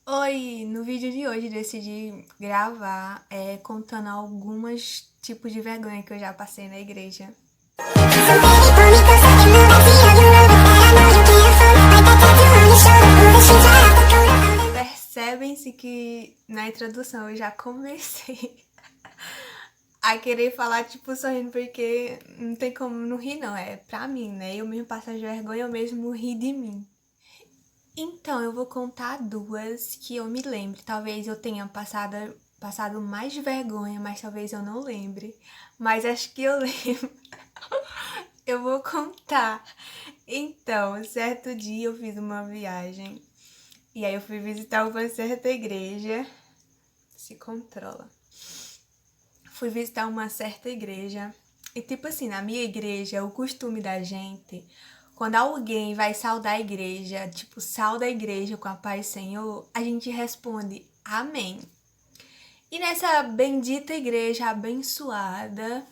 Oi, no vídeo de hoje decidi gravar contando algumas tipos de vergonha que eu já passei na igreja. Percebem-se que na introdução eu já comecei a querer falar tipo sorrindo porque não tem como não rir não, é pra mim, né? Eu mesmo passo as vergonha, eu mesmo ri de mim. Então, eu vou contar duas que eu me lembre. Talvez eu tenha passado mais vergonha, mas talvez eu não lembre. Mas acho que eu lembro. Eu vou contar. Então, certo dia eu fiz uma viagem. E aí eu fui visitar uma certa igreja. Se controla. Fui visitar uma certa igreja. E tipo assim, na minha igreja, o costume da gente, quando alguém vai saudar a igreja, tipo, sauda a igreja com a paz do Senhor, a gente responde amém. E nessa bendita igreja abençoada,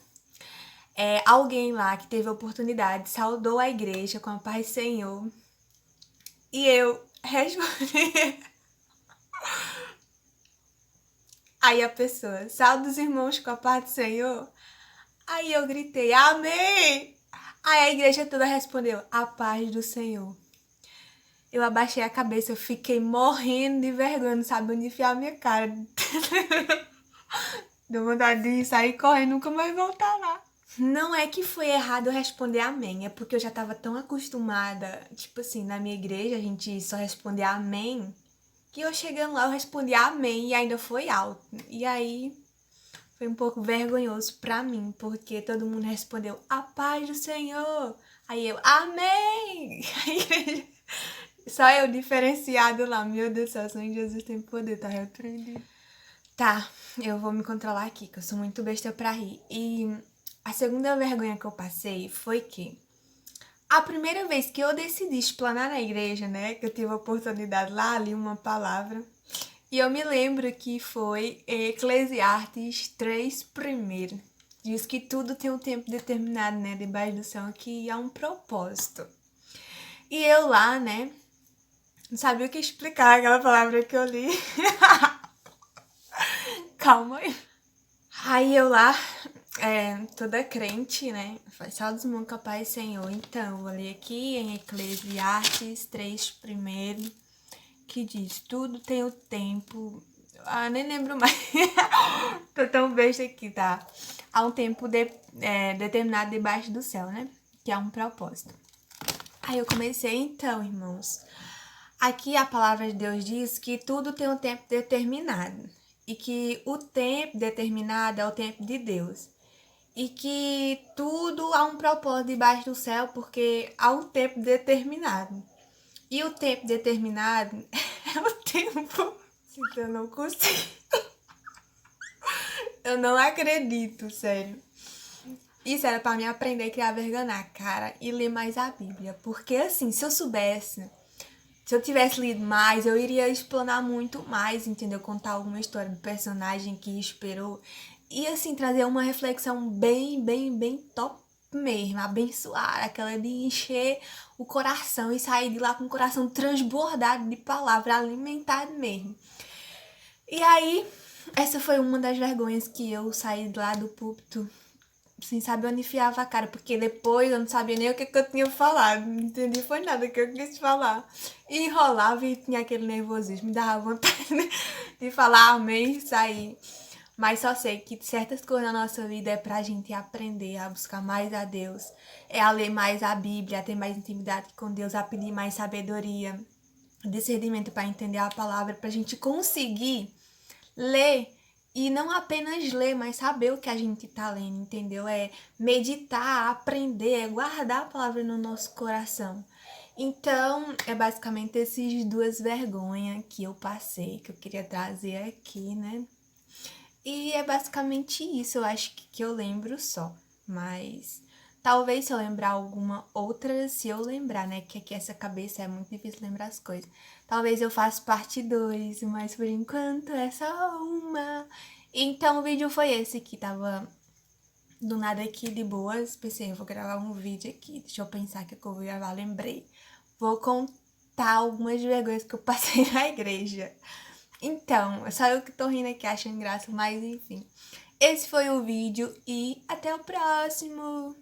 alguém lá que teve a oportunidade saudou a igreja com a paz do Senhor. E eu respondi. Aí a pessoa, sauda os irmãos com a paz do Senhor. Aí eu gritei, amém! Aí a igreja toda respondeu, a paz do Senhor. Eu abaixei a cabeça, eu fiquei morrendo de vergonha, não sabia onde enfiar a minha cara. Deu vontade de sair correndo, nunca mais voltar lá. Não é que foi errado eu responder amém, é porque eu já tava tão acostumada, tipo assim, na minha igreja a gente só respondia amém, que eu chegando lá eu respondi amém e ainda foi alto. E aí foi um pouco vergonhoso pra mim, porque todo mundo respondeu a paz do Senhor. Aí eu, amém! A igreja, só eu diferenciado lá, meu Deus do céu, só em Jesus tem poder, tá repreendido. Tá, eu vou me controlar aqui, que eu sou muito besta pra rir. E a segunda vergonha que eu passei foi que a primeira vez que eu decidi explanar na igreja, né, que eu tive a oportunidade lá, li uma palavra, e eu me lembro que foi Eclesiastes 3 primeiro. Diz que tudo tem um tempo determinado, né, debaixo do céu, que há um propósito. E eu lá, né, não sabia o que explicar aquela palavra que eu li. Calma aí. Aí eu lá, toda crente, né? Faz só dos mãos capaz, Senhor. Então, eu vou ler aqui em Eclesiastes 3 primeiro, que diz, tudo tem o tempo. Ah, nem lembro mais. Tô tão besta aqui, tá? Há um tempo determinado debaixo do céu, né? Que há um propósito. Aí eu comecei, então, irmãos. Aqui a palavra de Deus diz que tudo tem um tempo determinado. E que o tempo determinado é o tempo de Deus. E que tudo há um propósito debaixo do céu, porque há um tempo determinado. E o tempo determinado é o tempo. Então eu não consigo. Eu não acredito, sério. Isso era pra mim aprender a criar vergonha na cara e ler mais a Bíblia. Porque assim, se eu soubesse, se eu tivesse lido mais, eu iria explanar muito mais, entendeu? Contar alguma história do personagem que esperou. E assim, trazer uma reflexão bem, bem, bem top mesmo, abençoar, aquela de encher o coração e sair de lá com o coração transbordado de palavra, alimentado mesmo. E aí, essa foi uma das vergonhas que eu saí de lá do púlpito sem saber onde enfiava a cara, porque depois eu não sabia nem o que eu tinha falado, não entendi foi nada que eu quis falar. E enrolava e tinha aquele nervosismo, me dava vontade de falar amém e sair. Mas só sei que certas coisas na nossa vida é pra gente aprender a buscar mais a Deus, é a ler mais a Bíblia, a ter mais intimidade com Deus, a pedir mais sabedoria, discernimento para entender a palavra, pra gente conseguir ler e não apenas ler, mas saber o que a gente tá lendo, entendeu? É meditar, aprender, é guardar a palavra no nosso coração. Então, é basicamente essas duas vergonhas que eu passei, que eu queria trazer aqui, né? E é basicamente isso, eu acho que eu lembro só. Mas talvez se eu lembrar alguma outra, se eu lembrar, né? Que aqui essa cabeça é muito difícil lembrar as coisas. Talvez eu faça parte 2, mas por enquanto é só uma. Então o vídeo foi esse que tava do nada aqui de boas. Pensei, eu vou gravar um vídeo aqui. Deixa eu pensar que eu vou gravar, lembrei. Vou contar contar algumas vergonhas que eu passei na igreja. Então, só eu que tô rindo aqui achando graça, mas enfim. Esse foi o vídeo e até o próximo!